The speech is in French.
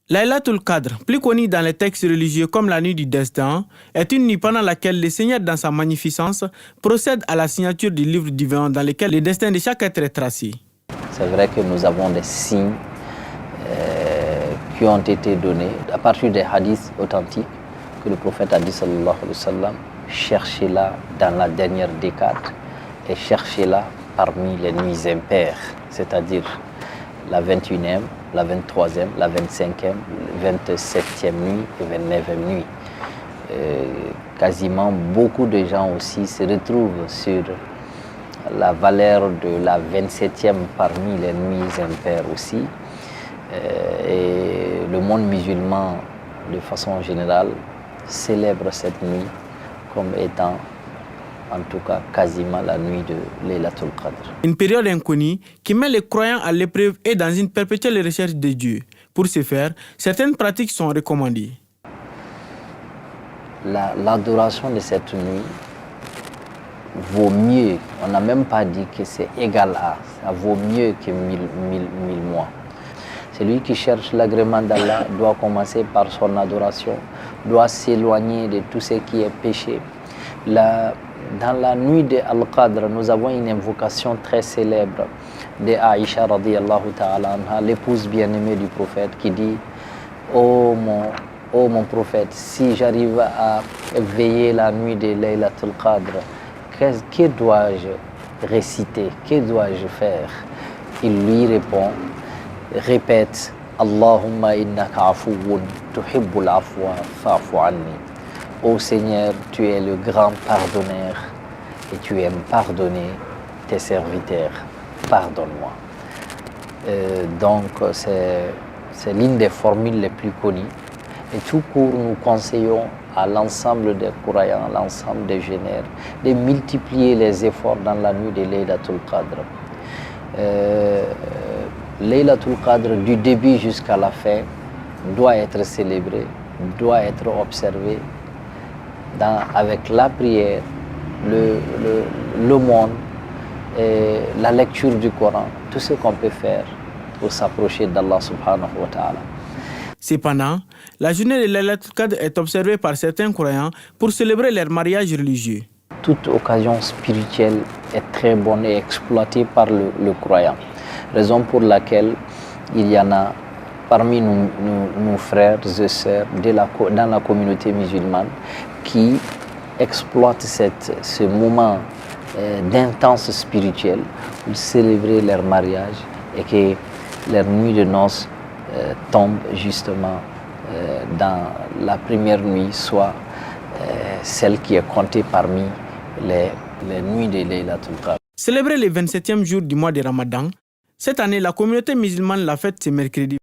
Laylatul Qadr, plus connue dans les textes religieux comme la nuit du destin, est une nuit pendant laquelle le Seigneur, dans sa magnificence, procède à la signature du livre divin dans lequel le destin de chaque être est tracé. C'est vrai que nous avons des signes qui ont été donnés à partir des hadiths authentiques que le prophète a dit, sallallahu alayhi wa sallam, cherchez-la dans la dernière décade et cherchez-la parmi les nuits impaires, c'est-à-dire la 21e, la 23e, la 25e, la 27e nuit et 29e nuit. Quasiment beaucoup de gens aussi se retrouvent sur la valeur de la 27e parmi les nuits impaires aussi. Et le monde musulman, de façon générale, célèbre cette nuit comme étant, en tout cas, quasiment la nuit de Laylatul Qadr. Une période inconnue qui met les croyants à l'épreuve et dans une perpétuelle recherche de Dieu. Pour ce faire, certaines pratiques sont recommandées. L'adoration de cette nuit vaut mieux, on n'a même pas dit que c'est égal à, ça vaut mieux que mille mois. Celui qui cherche l'agrément d'Allah doit commencer par son adoration, doit s'éloigner de tout ce qui est péché. Dans la nuit de Al-Qadr, nous avons une invocation très célèbre de Aïcha radiyallahu ta'ala anha, l'épouse bien-aimée du prophète, qui dit « Oh mon prophète, si j'arrive à veiller la nuit de Laylatul Qadr, que dois-je réciter, que dois-je faire ?» Il lui répète « Allahumma innaka afuwun tuhibbul afwa fa'fu anni » Ô Seigneur, tu es le grand pardonneur et tu aimes pardonner tes serviteurs. Pardonne-moi. Donc, c'est l'une des formules les plus connues. Et tout court, nous conseillons à l'ensemble des croyants, à l'ensemble des génères, de multiplier les efforts dans la nuit de Laylatul Qadr. Laylatul Qadr, du début jusqu'à la fin, doit être célébré, doit être observé avec la prière, l'aumône, la lecture du Coran, tout ce qu'on peut faire pour s'approcher d'Allah subhanahu wa ta'ala. Cependant, la journée de Laylatul Qadr est observée par certains croyants pour célébrer leur mariage religieux. Toute occasion spirituelle est très bonne et exploitée par le croyant. Raison pour laquelle il y en a parmi nos frères et sœurs dans la communauté musulmane qui exploitent ce moment d'intense spirituel pour célébrer leur mariage et que leur nuit de noces tombe justement dans la première nuit, soit celle qui est comptée parmi les nuits de Laylatul Qadr. Célébrer le 27e jour du mois de Ramadan, cette année, la communauté musulmane l'a fête ce mercredi.